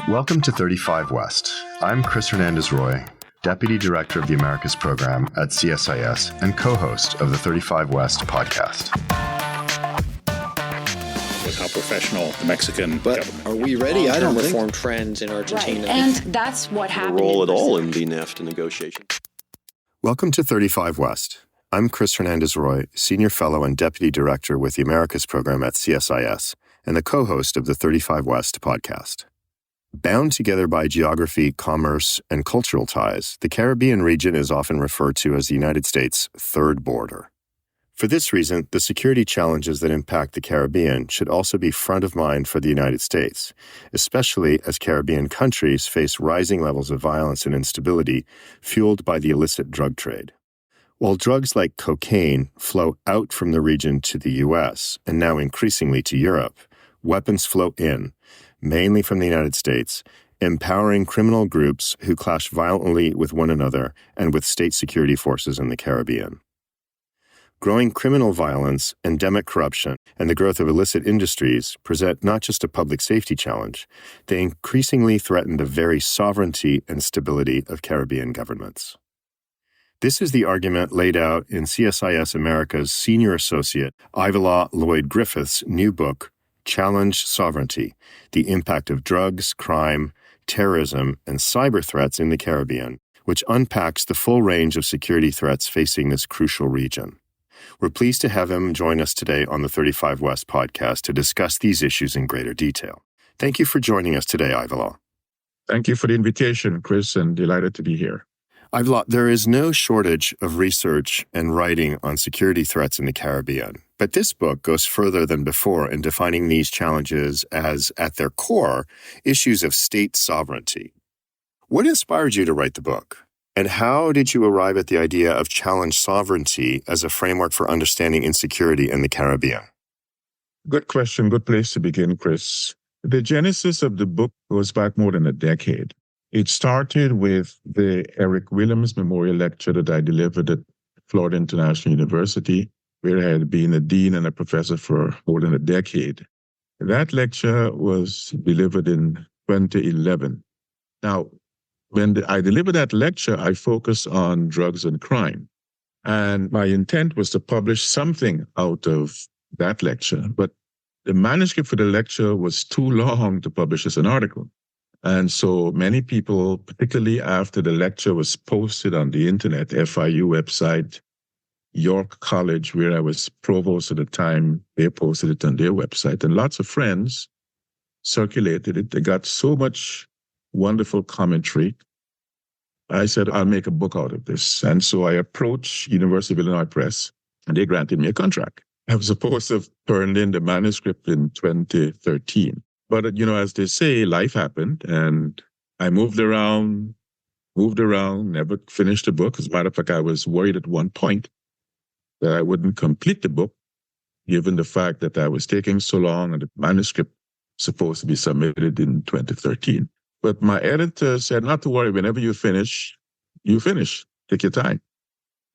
Welcome to 35 West. I'm Chris Hernandez-Roy, Deputy Director of the Americas Program at CSIS and co-host of the 35 West podcast. With how professional the Mexican government. Are we ready? I don't reform think. trends in Argentina. Right. And that's what happened. Role at all in the NAFTA negotiation. Welcome to 35 West. I'm Chris Hernandez-Roy, Senior Fellow and Deputy Director with the Americas Program at CSIS and the co-host of the 35 West podcast. Bound together by geography, commerce, and cultural ties, the Caribbean region is often referred to as the United States' third border. For this reason, the security challenges that impact the Caribbean should also be front of mind for the United States, especially as Caribbean countries face rising levels of violence and instability fueled by the illicit drug trade. While drugs like cocaine flow out from the region to the U.S. and now increasingly to Europe, weapons flow in, mainly from the United States, empowering criminal groups who clash violently with one another and with state security forces in the Caribbean. Growing criminal violence, endemic corruption, and the growth of illicit industries present not just a public safety challenge, they increasingly threaten the very sovereignty and stability of Caribbean governments. This is the argument laid out in CSIS America's Senior Associate Ivelaw Lloyd Griffith's new book, Challenge Sovereignty: The Impact of Drugs, Crime, Terrorism, and Cyber Threats in the Caribbean, which unpacks the full range of security threats facing this crucial region. We're pleased to have him join us today on the 35 West podcast to discuss these issues in greater detail. Thank you for joining us today, Ivelaw. Thank you for the invitation, Chris, and delighted to be here. Ivelaw, there is no shortage of research and writing on security threats in the Caribbean, but this book goes further than before in defining these challenges as, at their core, issues of state sovereignty. What inspired you to write the book? And how did you arrive at the idea of challenge sovereignty as a framework for understanding insecurity in the Caribbean? Good question. Good place to begin, Chris. The genesis of the book goes back more than a decade. It started with the Eric Williams Memorial Lecture that I delivered at Florida International University, where I had been a dean and a professor for more than a decade. That lecture was delivered in 2011. Now, when I delivered that lecture, I focused on drugs and crime. And my intent was to publish something out of that lecture. But the manuscript for the lecture was too long to publish as an article. And so many people, particularly after the lecture was posted on the internet, FIU website, York College, where I was provost at the time, they posted it on their website. And lots of friends circulated it. They got so much wonderful commentary. I said, I'll make a book out of this. And so I approached University of Illinois Press, and they granted me a contract. I was supposed to have turned in the manuscript in 2013. But, as they say, life happened, and I moved around, never finished the book. As a matter of fact, I was worried at one point that I wouldn't complete the book, given the fact that I was taking so long and the manuscript was supposed to be submitted in 2013. But my editor said, not to worry, whenever you finish, take your time.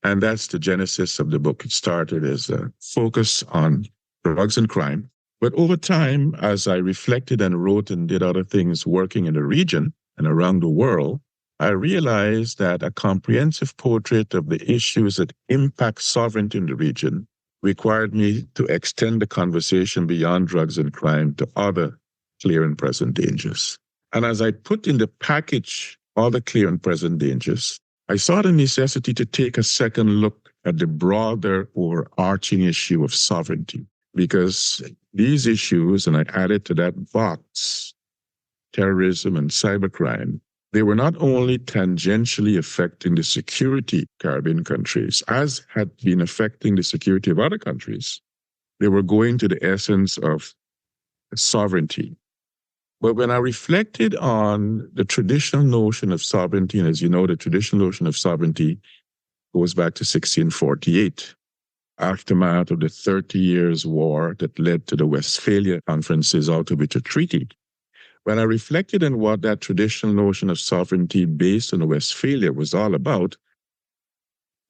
And that's the genesis of the book. It started as a focus on drugs and crime. But over time, as I reflected and wrote and did other things working in the region and around the world, I realized that a comprehensive portrait of the issues that impact sovereignty in the region required me to extend the conversation beyond drugs and crime to other clear and present dangers. And as I put in the package all the clear and present dangers, I saw the necessity to take a second look at the broader overarching issue of sovereignty. Because these issues, and I added to that box, terrorism and cybercrime, they were not only tangentially affecting the security of Caribbean countries, as had been affecting the security of other countries. They were going to the essence of sovereignty. But when I reflected on the traditional notion of sovereignty, and as you know, the traditional notion of sovereignty goes back to 1648. Aftermath of the 30 Years' War that led to the Westphalia Conferences, out of which a treaty. When I reflected on what that traditional notion of sovereignty based on the Westphalia was all about,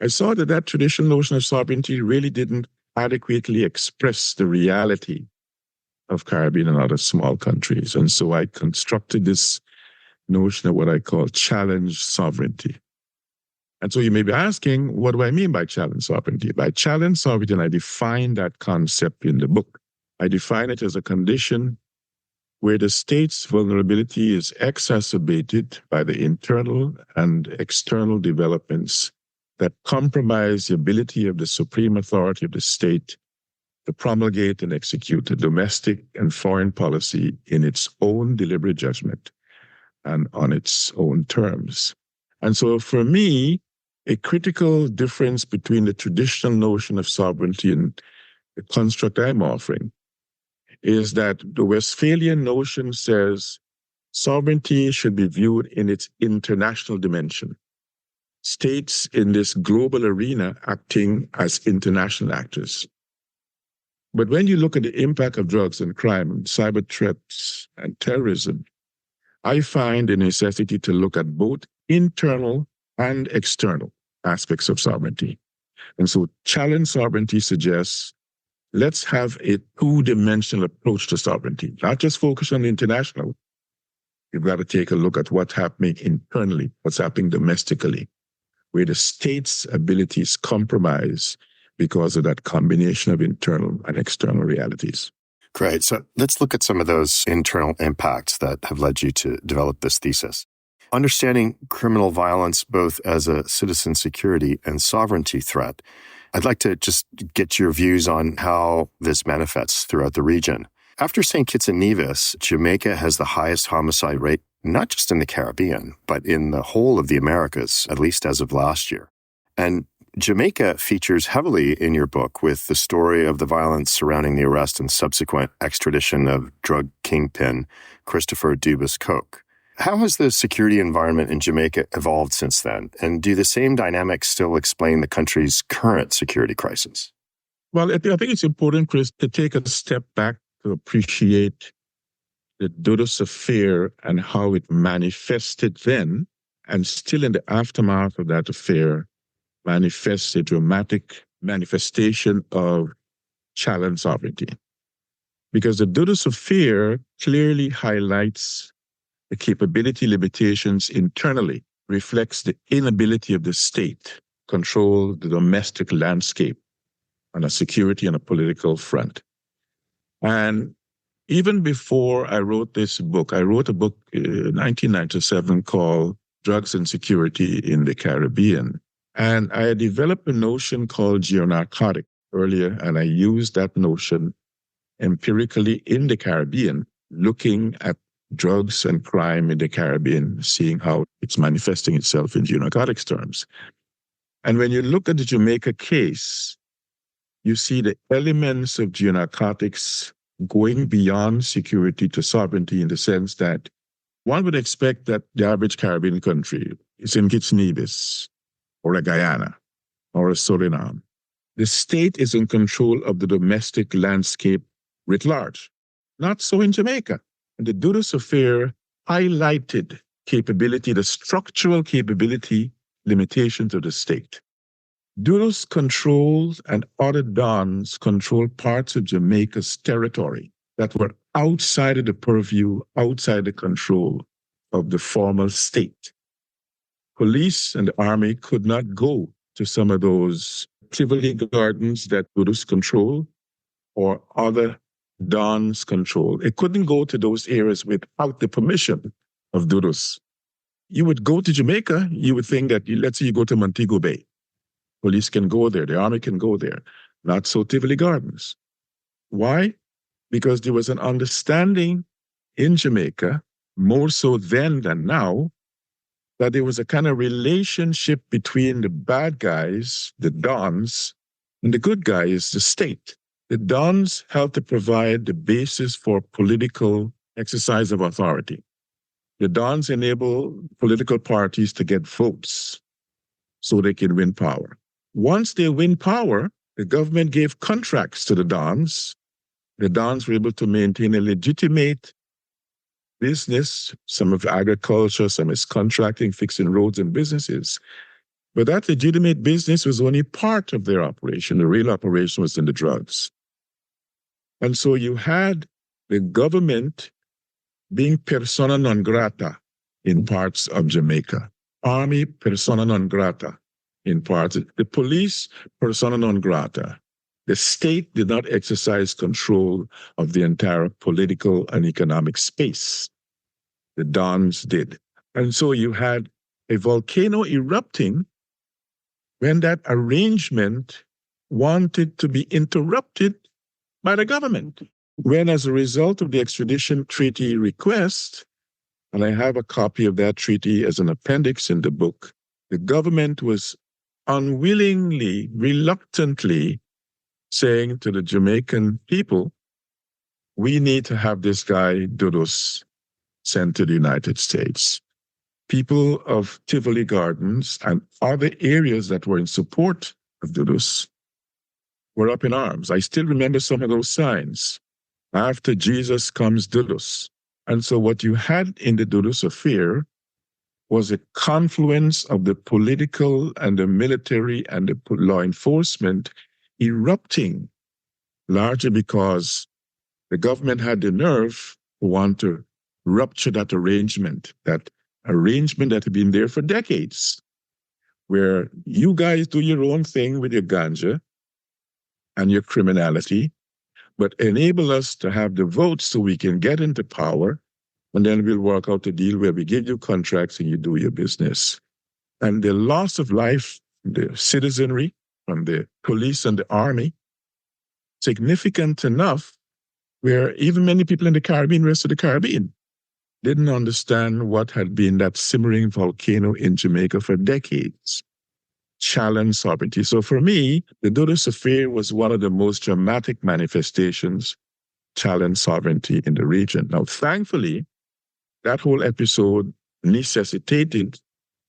I saw that that traditional notion of sovereignty really didn't adequately express the reality of Caribbean and other small countries. And so I constructed this notion of what I call challenge sovereignty. And so you may be asking, what do I mean by challenge sovereignty? By challenge sovereignty, and I define that concept in the book. I define it as a condition where the state's vulnerability is exacerbated by the internal and external developments that compromise the ability of the supreme authority of the state to promulgate and execute a domestic and foreign policy in its own deliberate judgment and on its own terms. And so for me, a critical difference between the traditional notion of sovereignty and the construct I'm offering is that the Westphalian notion says sovereignty should be viewed in its international dimension. States in this global arena acting as international actors. But when you look at the impact of drugs and crime and cyber threats and terrorism, I find the necessity to look at both internal and external aspects of sovereignty. And so challenge sovereignty suggests let's have a two-dimensional approach to sovereignty, not just focus on the international. You've got to take a look at what's happening internally, what's happening domestically, where the state's abilities compromise because of that combination of internal and external realities. Great. So let's look at some of those internal impacts that have led you to develop this thesis. Understanding criminal violence both as a citizen security and sovereignty threat, I'd like to just get your views on how this manifests throughout the region. After St. Kitts and Nevis, Jamaica has the highest homicide rate, not just in the Caribbean, but in the whole of the Americas, at least as of last year. And Jamaica features heavily in your book with the story of the violence surrounding the arrest and subsequent extradition of drug kingpin Christopher Dubas Coke. How has the security environment in Jamaica evolved since then? And do the same dynamics still explain the country's current security crisis? Well, I think it's important, Chris, to take a step back to appreciate the Dubas affair and how it manifested then, and still in the aftermath of that affair, manifests a dramatic manifestation of challenge sovereignty. Because the Dubas affair clearly highlights the capability limitations internally, reflects the inability of the state to control the domestic landscape on a security and a political front. And even before I wrote this book, I wrote a book in 1997 called Drugs and Security in the Caribbean. And I had developed a notion called geonarcotic earlier, and I used that notion empirically in the Caribbean, looking at drugs and crime in the Caribbean, seeing how it's manifesting itself in geonarcotics terms. And when you look at the Jamaica case, you see the elements of geonarcotics going beyond security to sovereignty in the sense that one would expect that the average Caribbean country is in Kitts and Nevis or a Guyana or a Suriname. The state is in control of the domestic landscape writ large. Not so in Jamaica. And the Dubas affair highlighted capability, the structural capability limitations of the state. Dubas controls and other dons control parts of Jamaica's territory that were outside of the purview, outside the control of the formal state. Police and the army could not go to some of those Tivoli gardens that Dubas control or other dons control. It couldn't go to those areas without the permission of Dubas. You would go to Jamaica, you would think that, let's say you go to Montego Bay. Police can go there, the army can go there. Not so Tivoli Gardens. Why? Because there was an understanding in Jamaica, more so then than now, that there was a kind of relationship between the bad guys, the dons, and the good guys, the state. The dons helped to provide the basis for political exercise of authority. The dons enable political parties to get votes so they can win power. Once they win power, the government gave contracts to the dons. The dons were able to maintain a legitimate business. Some of agriculture, some is contracting, fixing roads and businesses. But that legitimate business was only part of their operation. The real operation was in the drugs. And so you had the government being persona non grata in parts of Jamaica. Army, persona non grata in parts. The police, persona non grata. The state did not exercise control of the entire political and economic space. The Dons did. And so you had a volcano erupting when that arrangement wanted to be interrupted by the government. When, as a result of the extradition treaty request, and I have a copy of that treaty as an appendix in the book, the government was unwillingly, reluctantly saying to the Jamaican people, we need to have this guy, Dudus, sent to the United States. People of Tivoli Gardens and other areas that were in support of Dudus were up in arms. I still remember some of those signs. After Jesus comes Dudus. And so what you had in the Dudus affair was a confluence of the political and the military and the law enforcement erupting, largely because the government had the nerve to want to rupture that arrangement that had been there for decades, where you guys do your own thing with your ganja and your criminality, but enable us to have the votes so we can get into power, and then we'll work out a deal where we give you contracts and you do your business. And the loss of life, the citizenry, from the police and the army, significant enough where even many people in the Caribbean, rest of the Caribbean, didn't understand what had been that simmering volcano in Jamaica for decades. Challenge sovereignty. So for me, the Dudus affair was one of the most dramatic manifestations challenge sovereignty in the region. Now, thankfully, that whole episode necessitated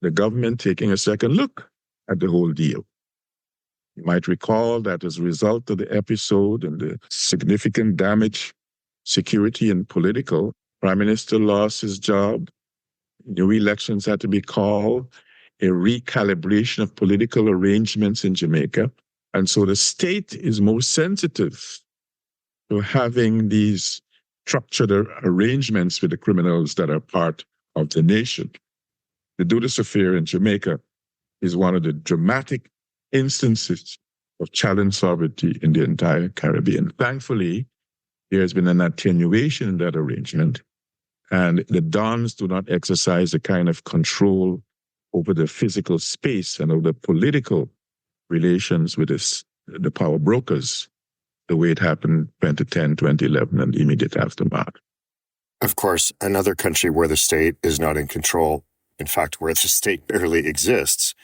the government taking a second look at the whole deal. You might recall that as a result of the episode and the significant damage, security and political, Prime Minister lost his job, new elections had to be called, a recalibration of political arrangements in Jamaica. And so the state is more sensitive to having these structured arrangements with the criminals that are part of the nation. The Dudus affair in Jamaica is one of the dramatic instances of challenge sovereignty in the entire Caribbean. Thankfully, there has been an attenuation in that arrangement, and the Dons do not exercise the kind of control over the physical space and over the political relations with the power brokers, the way it happened 2010, 2011, and the immediate aftermath. Of course, another country where the state is not in control, in fact, where the state barely exists,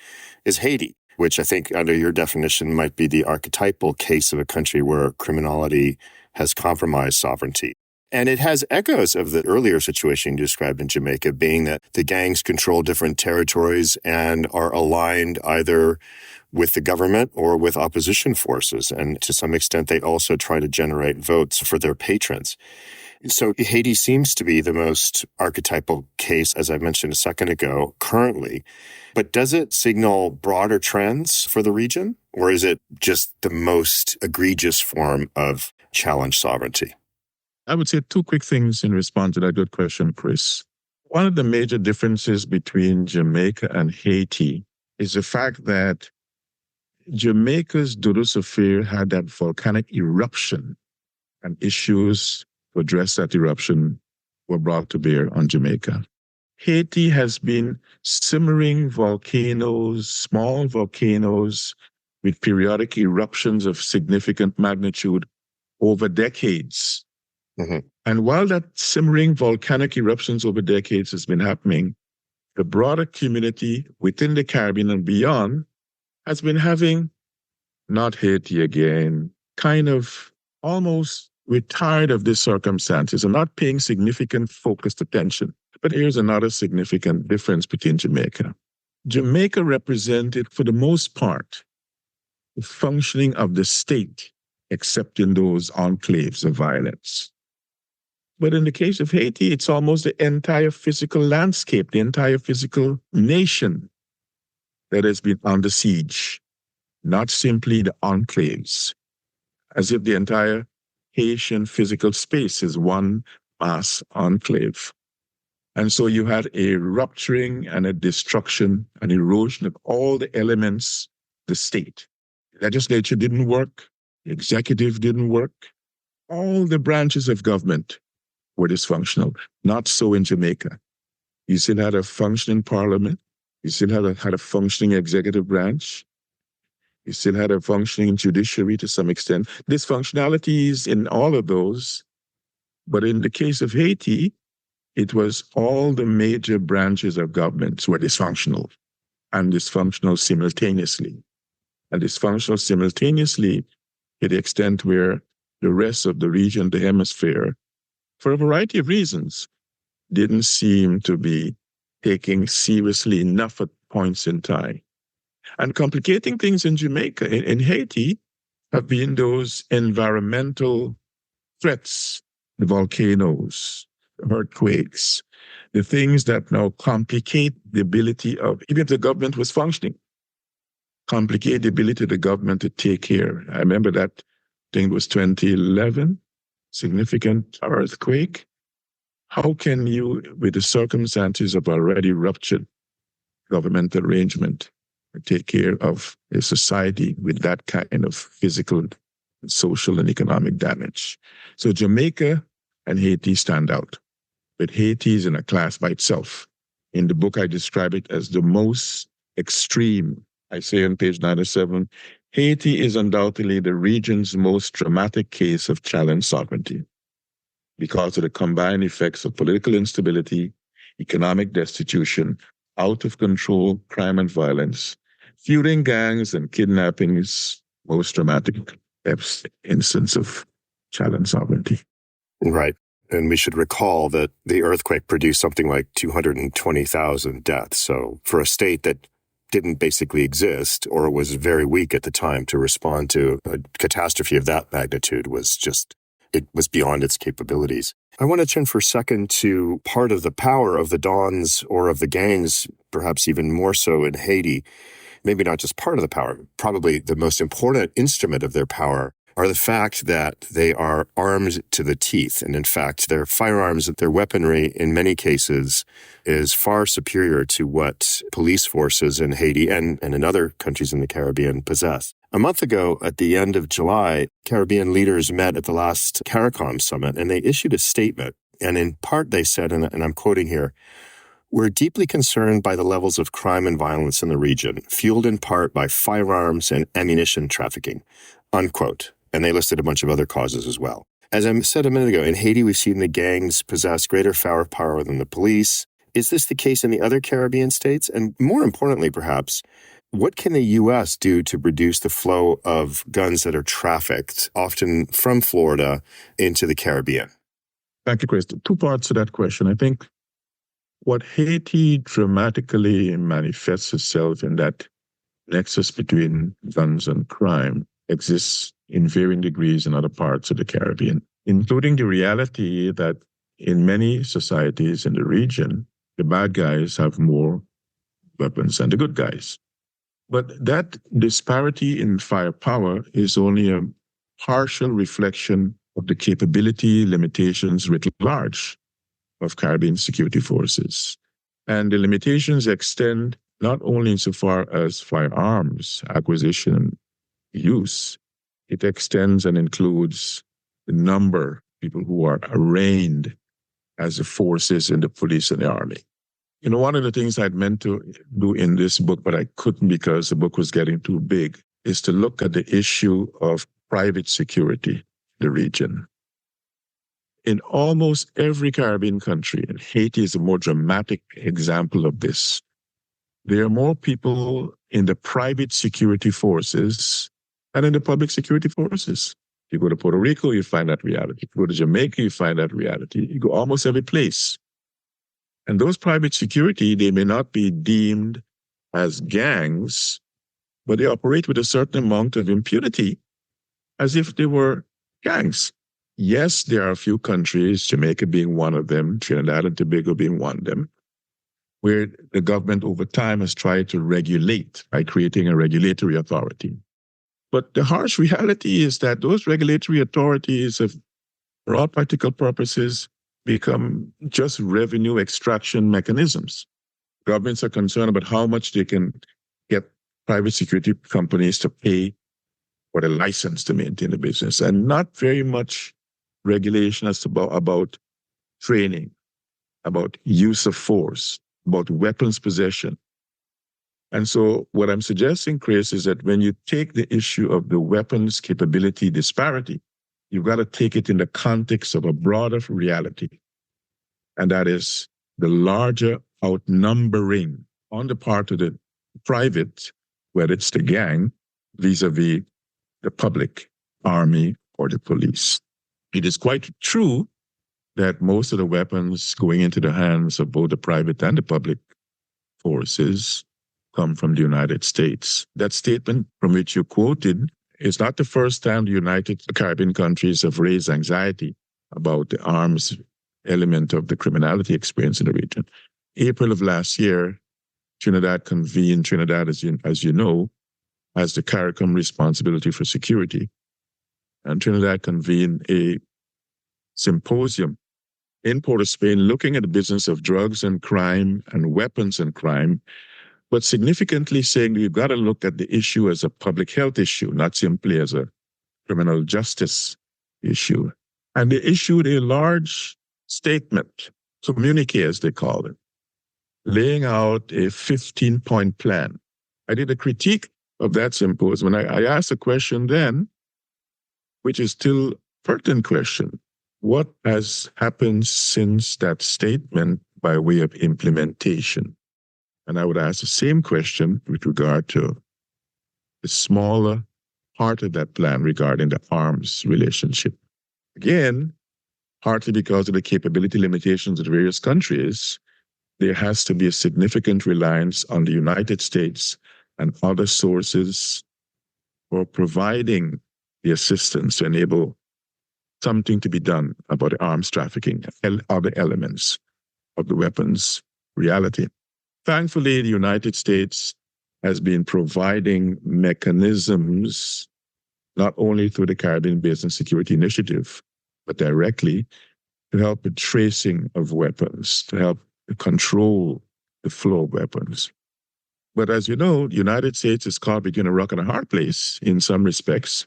is Haiti, which I think under your definition might be the archetypal case of a country where criminality has compromised sovereignty. And it has echoes of the earlier situation you described in Jamaica, being that the gangs control different territories and are aligned either with the government or with opposition forces. And to some extent, they also try to generate votes for their patrons. So Haiti seems to be the most archetypal case, as I mentioned a second ago, currently. But does it signal broader trends for the region? Or is it just the most egregious form of challenge sovereignty? I would say two quick things in response to that good question, Chris. One of the major differences between Jamaica and Haiti is the fact that Jamaica's Dudus affair had that volcanic eruption, and issues to address that eruption were brought to bear on Jamaica. Haiti has been simmering volcanoes, small volcanoes with periodic eruptions of significant magnitude over decades. Mm-hmm. And while that simmering volcanic eruptions over decades has been happening, the broader community within the Caribbean and beyond has been having, not Haiti again, kind of almost we're tired of these circumstances and not paying significant focused attention. But here's another significant difference between Jamaica. Jamaica represented, for the most part, the functioning of the state, except in those enclaves of violence. But in the case of Haiti, it's almost the entire physical landscape, the entire physical nation that has been under siege, not simply the enclaves, as if the entire Haitian physical space is one mass enclave. And so you had a rupturing and a destruction and erosion of all the elements of the state. Legislature didn't work. The executive didn't work. All the branches of government were dysfunctional. Not so in Jamaica. You still had a functioning parliament. You still had a functioning executive branch. You still had a functioning judiciary to some extent. Dysfunctionalities in all of those. But in the case of Haiti, it was all the major branches of government were dysfunctional and dysfunctional simultaneously. And dysfunctional simultaneously to the extent where the rest of the region, the hemisphere, for a variety of reasons, didn't seem to be taking seriously enough at points in time. And complicating things in Jamaica, in Haiti, have been those environmental threats, the volcanoes, earthquakes, the things that now complicate the ability of, even if the government was functioning, complicate the ability of the government to take care. I remember that, I think it was 2011, significant earthquake. How can you, with the circumstances of already ruptured government arrangement, take care of a society with that kind of physical, social, and economic damage? So Jamaica and Haiti stand out. But Haiti is in a class by itself. In the book, I describe it as the most extreme. I say on page 97, Haiti is undoubtedly the region's most dramatic case of challenged sovereignty because of the combined effects of political instability, economic destitution, out of control crime and violence, feuding gangs and kidnappings, most dramatic instance of challenged sovereignty. Right. And we should recall that the earthquake produced something like 220,000 deaths. So for a state that didn't basically exist or was very weak at the time to respond to a catastrophe of that magnitude it was beyond its capabilities. I want to turn for a second to part of the power of the Dons or of the gangs, perhaps even more so in Haiti. Maybe not just part of the power, probably the most important instrument of their power are the fact that they are armed to the teeth. And in fact, their firearms, their weaponry in many cases is far superior to what police forces in Haiti and in other countries in the Caribbean possess. A month ago, at the end of July, Caribbean leaders met at the last CARICOM summit, and they issued a statement. And in part, they said, and I'm quoting here, "We're deeply concerned by the levels of crime and violence in the region, fueled in part by firearms and ammunition trafficking," unquote. And they listed a bunch of other causes as well. As I said a minute ago, in Haiti, we've seen the gangs possess greater firepower than the police. Is this the case in the other Caribbean states? And more importantly, perhaps, what can the U.S. do to reduce the flow of guns that are trafficked, often from Florida, into the Caribbean? Thank you, Chris. Two parts to that question. I think what Haiti dramatically manifests itself in that nexus between guns and crime exists in varying degrees in other parts of the Caribbean, including the reality that in many societies in the region, the bad guys have more weapons than the good guys. But that disparity in firepower is only a partial reflection of the capability limitations writ large of Caribbean security forces. And the limitations extend not only insofar as firearms acquisition and use, it extends and includes the number of people who are arraigned as the forces in the police and the army. You know, one of the things I'd meant to do in this book, but I couldn't because the book was getting too big, is to look at the issue of private security in the region. In almost every Caribbean country, and Haiti is a more dramatic example of this, there are more people in the private security forces than in the public security forces. If you go to Puerto Rico, you find that reality. If you go to Jamaica, you find that reality. You go almost every place. And those private security, they may not be deemed as gangs, but they operate with a certain amount of impunity as if they were gangs. Yes, there are a few countries, Jamaica being one of them, Trinidad and Tobago being one of them, where the government over time has tried to regulate by creating a regulatory authority. But the harsh reality is that those regulatory authorities have, for all practical purposes, become just revenue extraction mechanisms. Governments are concerned about how much they can get private security companies to pay for the license to maintain the business, and not very much regulation as to about training, about use of force, about weapons possession. And so what I'm suggesting, Chris, is that when you take the issue of the weapons capability disparity, you've got to take it in the context of a broader reality. And that is the larger outnumbering on the part of the private, whether it's the gang, vis-a-vis the public, army, or the police. It is quite true that most of the weapons going into the hands of both the private and the public forces come from the United States. That statement from which you quoted is not the first time the United Caribbean countries have raised anxiety about the arms element of the criminality experience in the region. April of last year, Trinidad, as you know, has the CARICOM responsibility for security. And Trinidad convened a symposium in Port of Spain looking at the business of drugs and crime and weapons and crime, but significantly saying you've got to look at the issue as a public health issue, not simply as a criminal justice issue. And they issued a large statement, communique as they call it, laying out a 15-point plan. I did a critique of that symposium, and I asked a question then, which is still a pertinent question. What has happened since that statement by way of implementation? And I would ask the same question with regard to the smaller part of that plan regarding the arms relationship. Again, partly because of the capability limitations of the various countries, there has to be a significant reliance on the United States and other sources for providing the assistance to enable something to be done about the arms trafficking and other elements of the weapons reality. Thankfully, the United States has been providing mechanisms, not only through the Caribbean Business Security Initiative, but directly to help with tracing of weapons, to help control the flow of weapons. But as you know, the United States is caught between a rock and a hard place in some respects,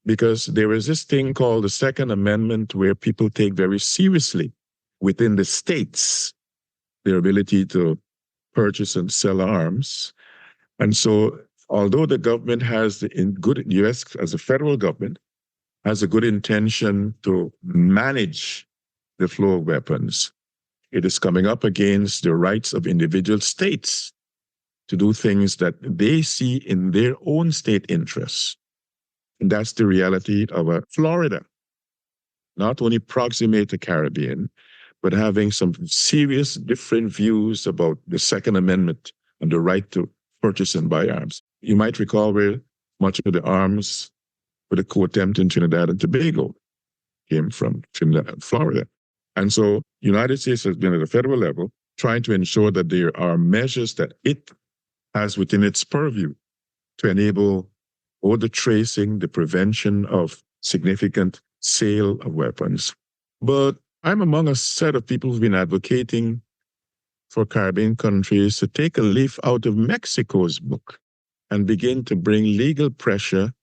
because there is this thing called the Second Amendment where people take very seriously within the states their ability to purchase and sell arms. And so although the government has U.S. as a federal government has a good intention to manage the flow of weapons, it is coming up against the rights of individual states to do things that they see in their own state interests. And that's the reality of Florida, not only proximate the Caribbean, but having some serious different views about the Second Amendment and the right to purchase and buy arms. You might recall where much of the arms for the coup attempt in Trinidad and Tobago came from, Trinidad and Florida. And so the United States has been at a federal level trying to ensure that there are measures that it has within its purview to enable all the tracing, the prevention of significant sale of weapons. But I'm among a set of people who've been advocating for Caribbean countries to take a leaf out of Mexico's book and begin to bring legal pressure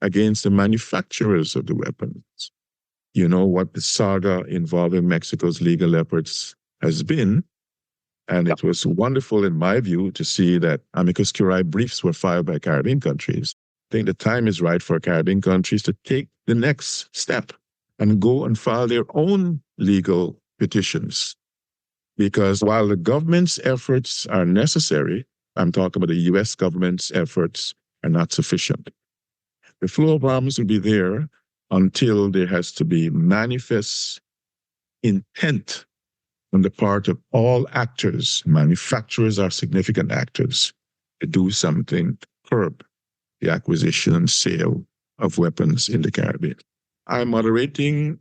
against the manufacturers of the weapons. You know what the saga involving Mexico's legal efforts has been. And it was wonderful, in my view, to see that amicus curiae briefs were filed by Caribbean countries. I think the time is right for Caribbean countries to take the next step and go and file their own legal petitions. Because while the government's efforts are necessary, I'm talking about the U.S. government's efforts are not sufficient. The flow of arms will be there until there has to be manifest intent on the part of all actors. Manufacturers are significant actors to do something to curb the acquisition and sale of weapons in the Caribbean. I'm moderating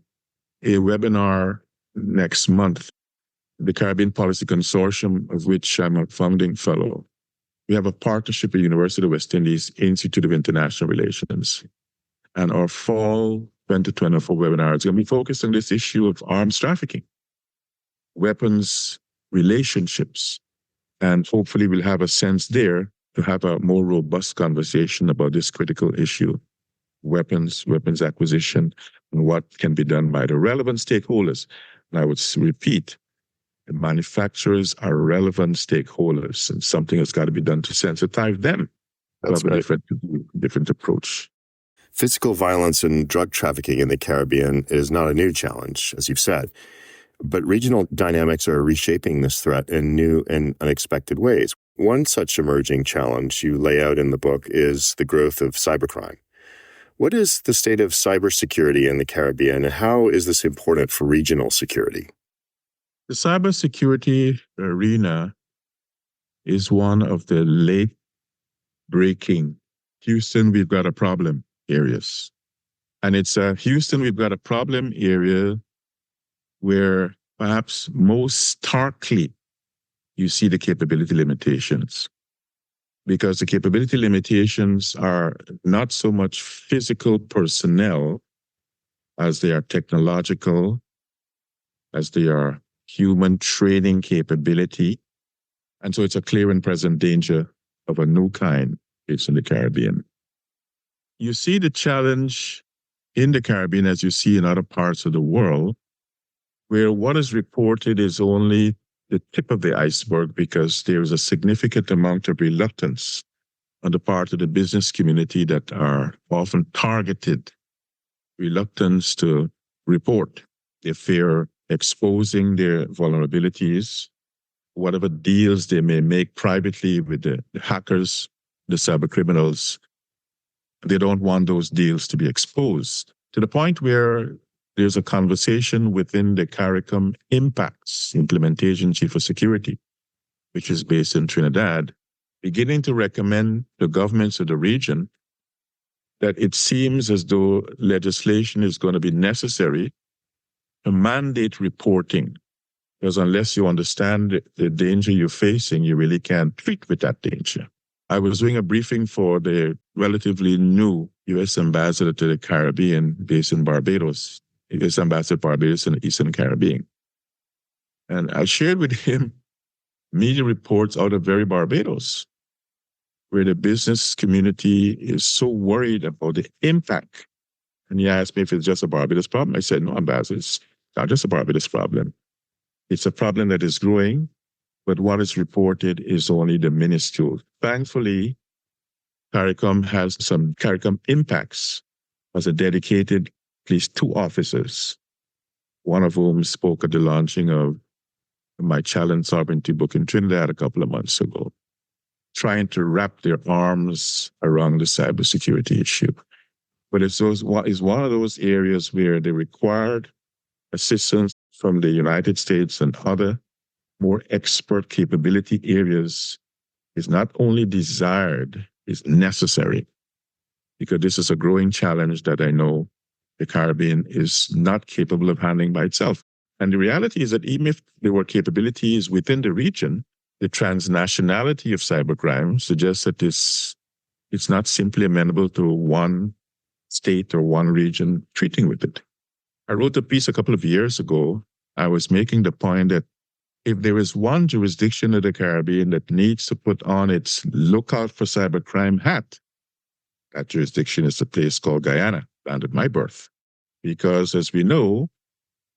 a webinar next month, the Caribbean Policy Consortium, of which I'm a founding fellow. We have a partnership with the University of West Indies Institute of International Relations. And our fall 20 to 24 webinars is going to be focused on this issue of arms trafficking, weapons relationships, and hopefully we'll have a sense there to have a more robust conversation about this critical issue, weapons acquisition, and what can be done by the relevant stakeholders. And I would repeat, the manufacturers are relevant stakeholders, and something has got to be done to sensitize them to have a different approach. Physical violence and drug trafficking in the Caribbean is not a new challenge, as you've said, but regional dynamics are reshaping this threat in new and unexpected ways. One such emerging challenge you lay out in the book is the growth of cybercrime. What is the state of cybersecurity in the Caribbean, and how is this important for regional security? The cybersecurity arena is one of the late-breaking Houston, we've got a problem areas. And it's Houston, we've got a problem area where perhaps most starkly you see the capability limitations. Because the capability limitations are not so much physical personnel as they are technological, as they are human training capability. And so it's a clear and present danger of a new kind. It's in the Caribbean. You see the challenge in the Caribbean as you see in other parts of the world, where what is reported is only the tip of the iceberg because there is a significant amount of reluctance on the part of the business community that are often targeted, reluctance to report. They fear exposing their vulnerabilities, whatever deals they may make privately with the hackers, the cyber criminals. They don't want those deals to be exposed to the point where there's a conversation within the CARICOM Impacts Implementation Chief of Security, which is based in Trinidad, beginning to recommend the governments of the region that it seems as though legislation is going to be necessary to mandate reporting, because unless you understand the danger you're facing, you really can't treat with that danger. I was doing a briefing for the relatively new U.S. ambassador to the Caribbean based in Barbados, U.S. ambassador to Barbados in the Eastern Caribbean. And I shared with him media reports out of very Barbados, where the business community is so worried about the impact. And he asked me if it's just a Barbados problem. I said, no, ambassador, it's not just a Barbados problem. It's a problem that is growing, but what is reported is only the minuscule. Thankfully, CARICOM has some CARICOM Impacts as a dedicated at least 2 officers, one of whom spoke at the launching of my Challenge Sovereignty book in Trinidad a couple of months ago, trying to wrap their arms around the cybersecurity issue. But it's one of those areas where the required assistance from the United States and other more expert capability areas is not only desired, is necessary, because this is a growing challenge that I know the Caribbean is not capable of handling by itself. And the reality is that even if there were capabilities within the region, the transnationality of cybercrime suggests that it's not simply amenable to one state or one region treating with it. I wrote a piece a couple of years ago. I was making the point that if there is one jurisdiction of the Caribbean that needs to put on its lookout for cybercrime hat, that jurisdiction is a place called Guyana, land of my birth. Because as we know,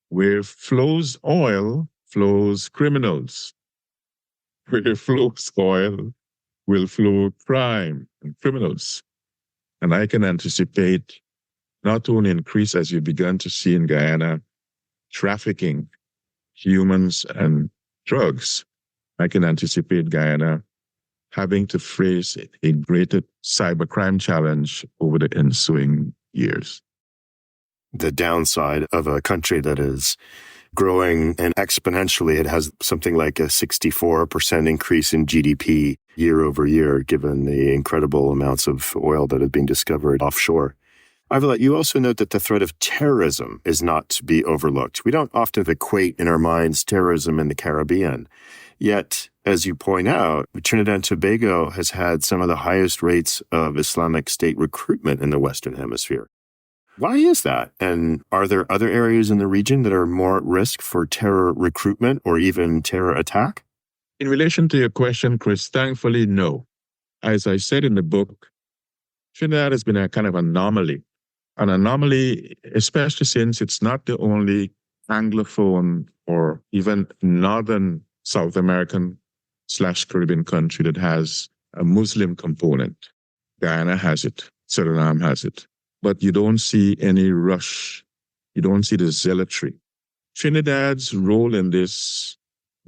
where flows oil, flows criminals. Where flows oil will flow crime and criminals. And I can anticipate not only increase, as you began to see in Guyana, trafficking humans and drugs, I can anticipate Guyana having to face a greater cybercrime challenge over the ensuing years. The downside of a country that is growing and exponentially, it has something like a 64% increase in GDP year over year, given the incredible amounts of oil that have been discovered offshore. Ivelaw, you also note that the threat of terrorism is not to be overlooked. We don't often equate in our minds terrorism in the Caribbean. Yet, as you point out, Trinidad and Tobago has had some of the highest rates of Islamic State recruitment in the Western Hemisphere. Why is that? And are there other areas in the region that are more at risk for terror recruitment or even terror attack? In relation to your question, Chris, thankfully, no. As I said in the book, Trinidad has been a kind of anomaly. An anomaly, especially since it's not the only Anglophone or even Northern South American / Caribbean country that has a Muslim component. Guyana has it, Suriname has it. But you don't see any rush. You don't see the zealotry. Trinidad's role in this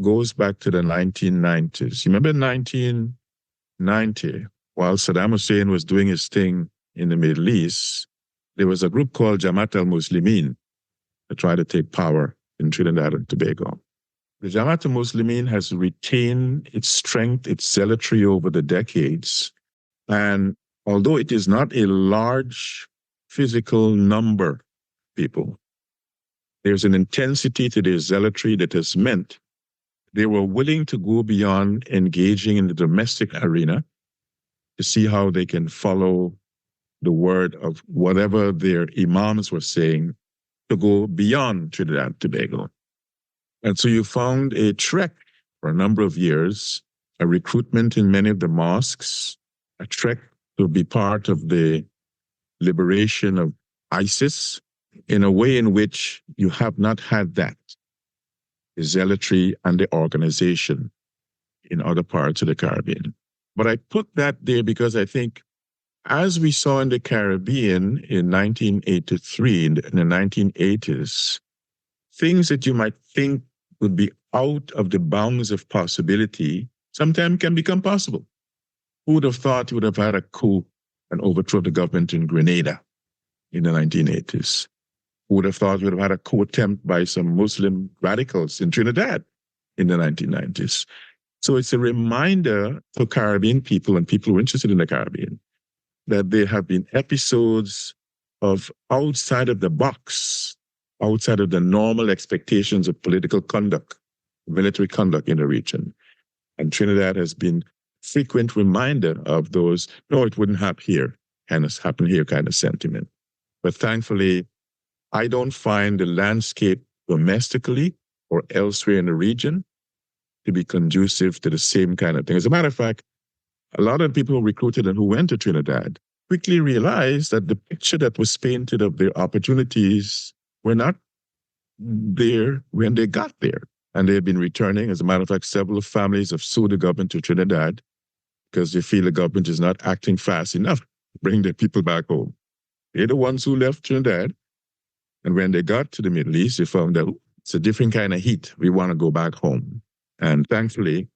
goes back to the 1990s. You remember 1990, while Saddam Hussein was doing his thing in the Middle East, there was a group called Jamaat al-Muslimin that tried to take power in Trinidad and Tobago. The Jamaat al-Muslimin has retained its strength, its zealotry over the decades. And although it is not a large physical number of people, there's an intensity to their zealotry that has meant they were willing to go beyond engaging in the domestic arena to see how they can follow the word of whatever their imams were saying, to go beyond Trinidad and Tobago. And so you found a trek for a number of years, a recruitment in many of the mosques, a trek to be part of the liberation of ISIS in a way in which you have not had that, the zealotry and the organization in other parts of the Caribbean. But I put that there because I think as we saw in the Caribbean in 1983, in the 1980s, things that you might think would be out of the bounds of possibility sometimes can become possible. Who would have thought you would have had a coup and overthrow the government in Grenada in the 1980s? Who would have thought you would have had a coup attempt by some Muslim radicals in Trinidad in the 1990s? So it's a reminder to Caribbean people and people who are interested in the Caribbean that there have been episodes of outside of the box, outside of the normal expectations of political conduct, military conduct in the region. And Trinidad has been a frequent reminder of those, no, it wouldn't happen here, kind of sentiment. But thankfully, I don't find the landscape domestically or elsewhere in the region to be conducive to the same kind of thing. As a matter of fact, a lot of people who recruited and who went to Trinidad quickly realized that the picture that was painted of their opportunities were not there when they got there. And they've been returning. As a matter of fact, several families have sued the government to Trinidad because they feel the government is not acting fast enough to bring their people back home. They're the ones who left Trinidad. And when they got to the Middle East, they found that it's a different kind of heat. We want to go back home. And thankfully,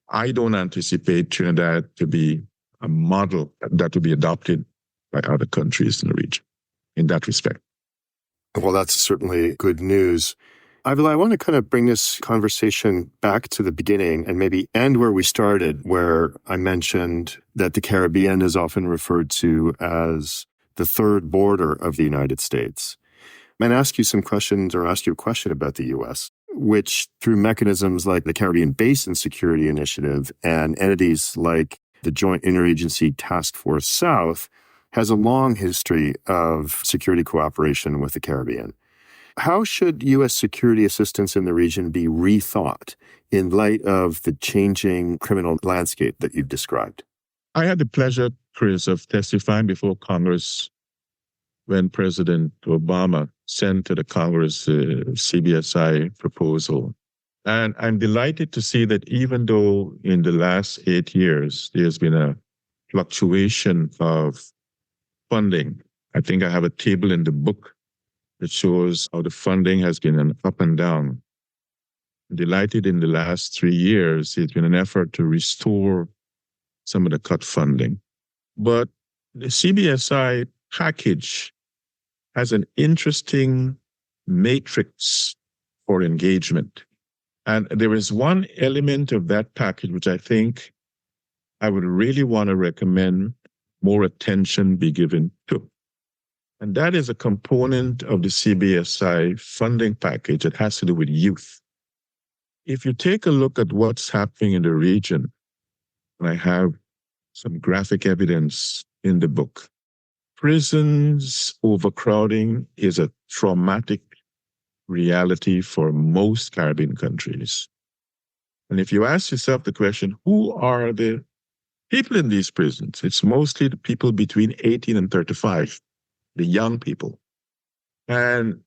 I don't anticipate Trinidad to be a model that will be adopted by other countries in the region in that respect. Well, that's certainly good news. Ivelaw, I want to kind of bring this conversation back to the beginning and maybe end where we started, where I mentioned that the Caribbean is often referred to as the third border of the United States. I'm going to ask you some questions or ask you a question about the U.S., which through mechanisms like the Caribbean Basin Security Initiative and entities like the Joint Interagency Task Force South has a long history of security cooperation with the Caribbean. How should U.S. security assistance in the region be rethought in light of the changing criminal landscape that you've described? I had the pleasure, Chris, of testifying before Congress when President Obama sent to the Congress a CBSI proposal. And I'm delighted to see that even though in the last 8 years, there's been a fluctuation of funding. I think I have a table in the book that shows how the funding has been an up and down. I'm delighted in the last 3 years, it's been an effort to restore some of the cut funding. But the CBSI package has an interesting matrix for engagement. And there is one element of that package which I think I would really want to recommend more attention be given to. And that is a component of the CBSI funding package that has to do with youth. If you take a look at what's happening in the region, and I have some graphic evidence in the book, prisons overcrowding is a traumatic reality for most Caribbean countries. And if you ask yourself the question, who are the people in these prisons? It's mostly the people between 18 and 35, the young people. And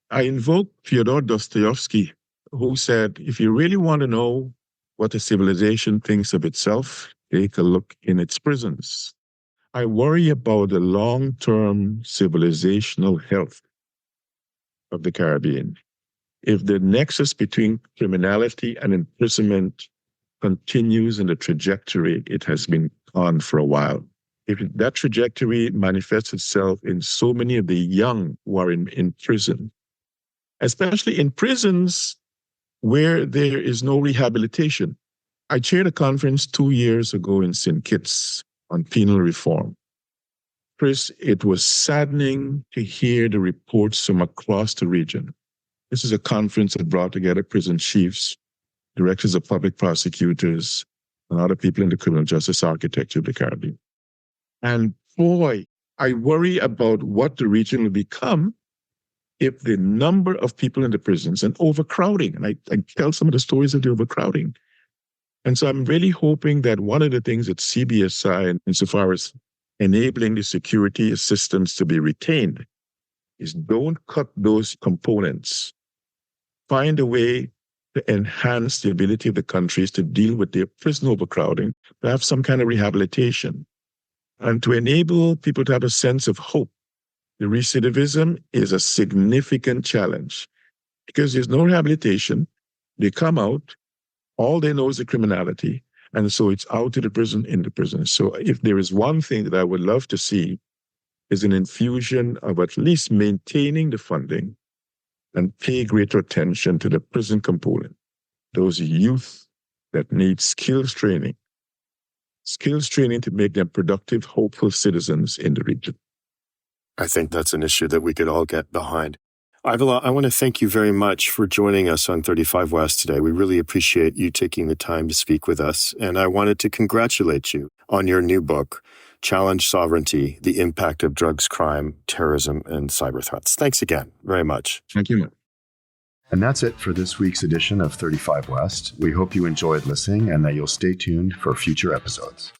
I invoke Fyodor Dostoevsky, who said, if you really want to know what a civilization thinks of itself, take a look in its prisons. I worry about the long-term civilizational health of the Caribbean. If the nexus between criminality and imprisonment continues in the trajectory it has been on for a while, if that trajectory manifests itself in so many of the young who are in prison, especially in prisons where there is no rehabilitation. I chaired a conference 2 years ago in St. Kitts on penal reform. Chris, it was saddening to hear the reports from across the region. This is a conference that brought together prison chiefs, directors of public prosecutors, and other people in the criminal justice architecture of the Caribbean. And boy, I worry about what the region will become if the number of people in the prisons and overcrowding, and I tell some of the stories of the overcrowding. And so I'm really hoping that one of the things that CBSI, insofar as enabling the security assistance to be retained, is don't cut those components. Find a way to enhance the ability of the countries to deal with their prison overcrowding, to have some kind of rehabilitation, and to enable people to have a sense of hope. The recidivism is a significant challenge because there's no rehabilitation. They come out, all they know is the criminality, and so it's out of the prison, in the prison. So if there is one thing that I would love to see is an infusion of at least maintaining the funding and pay greater attention to the prison component, those youth that need skills training to make them productive, hopeful citizens in the region. I think that's an issue that we could all get behind. Ivelaw, I want to thank you very much for joining us on 35 West today. We really appreciate you taking the time to speak with us. And I wanted to congratulate you on your new book, Challenge Sovereignty, The Impact of Drugs, Crime, Terrorism, and Cyber Threats. Thanks again very much. Thank you, Matt. And that's it for this week's edition of 35 West. We hope you enjoyed listening and that you'll stay tuned for future episodes.